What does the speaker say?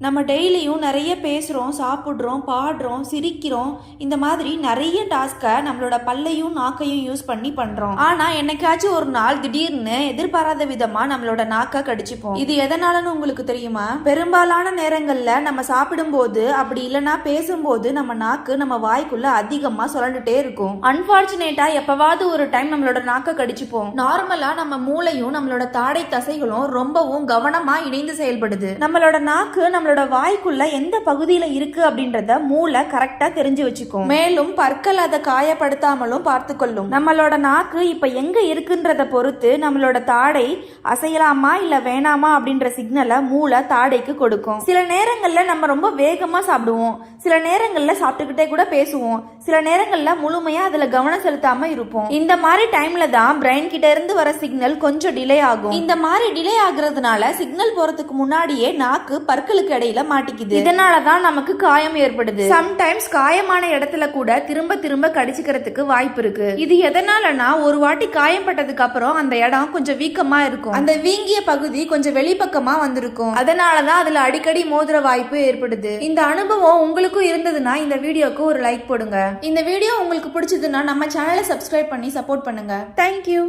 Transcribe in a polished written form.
நம்ம டெய்லியும் நிறைய பேசுகிறோம், சாப்பிட்றோம், பாடுறோம், சிரிக்கிறோம். இந்த மாதிரி நிறைய டாஸ்க்கை நம்மளோட பல்லையும் நாக்கையும் யூஸ் பண்ணி பண்ணுறோம். ஆனால் என்னைக்காச்சும் ஒரு நாள் திடீர்னு எதிர்பாராத விதமாக நம்மளோட நாக்கை கடிச்சுப்போம். இது எதனாலன்னு உங்களுக்கு தெரியுமா? பெரும்பாலான நேரங்களில் நம்ம சாப்பிடும்போது அப்படி இல்லைன்னா பேசும்போது நம்ம நாக்கு நம்ம வாய்க்குள்ள அதிகமாக சுழண்டுட்டே இருக்கும். அன்பார்ச்சுனேட்டாக எப்பவாவது ஒரு டைம் நம்மளோட நாக்கை கடிச்சுப்போம். நார்மலாக நம்ம மூளையும் நம்மளோட தாடை தசைகளும் ரொம்பவும் கவனமாக இணைந்து செயல்படுது. நம்மளோட நாக்கு நம்மளோட வாய்க்குள்ள எந்த பகுதியில இருக்கு அப்படின்றத மூளை கரெக்டா தெரிஞ்சு வச்சுக்கும். மேலும் பற்கள் அதை காயப்படுத்தாமலும் பார்த்துக்கொள்ளும். நம்மளோட நாக்கு இப்ப எங்க இருக்குன்றத பொறுத்து நம்மளோட தாடை அசையலாமா இல்ல வேணாமா அப்படின்ற சிக்னலை மூளை தாடைக்கு கொடுக்கும். சில நேரங்கள்ல நம்ம ரொம்ப வேகமா சாப்பிடுவோம், சில நேரங்கள்ல சாப்பிட்டுக்கிட்டே கூட பேசுவோம், சில நேரங்கள்ல முழுமையா அதுல கவனம் செலுத்தாம இருப்போம். இந்த மாதிரி டைம்ல தான் பிரெயின் கிட்ட இருந்து வர சிக்னல் கொஞ்சம் டிலே ஆகும். இந்த மாதிரி டிலே ஆகுறதுனால சிக்னல் போறதுக்கு முன்னாடியே நாக்கு பற்களுக்கு இடையில மாட்டிக்குது. இதனாலதான் நமக்கு காயம் ஏற்படுது. சம்டைம்ஸ் காயமான இடத்துல கூட திரும்ப திரும்ப கடிச்சுக்கிறதுக்கு வாய்ப்பு இருக்கு. இது எதனாலனா ஒரு வாட்டி காயம் பட்டதுக்கு அப்புறம் அந்த இடம் கொஞ்சம் வீக்கமா இருக்கும். அந்த வீங்கிய பகுதி கொஞ்சம் வெளிப்பக்கமா வந்திருக்கும். அதனாலதான் அதுல அடிக்கடி மோதிர வாய்ப்பு ஏற்படுது. இந்த அனுபவம் உங்களுக்கும் இருந்ததுன்னா இந்த வீடியோக்கு ஒரு லைக் போடுங்க. இந்த வீடியோ உங்களுக்கு பிடிச்சதுன்னா நம்ம சேனலை சப்ஸ்கிரைப் பண்ணி சப்போர்ட் பண்ணுங்க. தேங்க்யூ.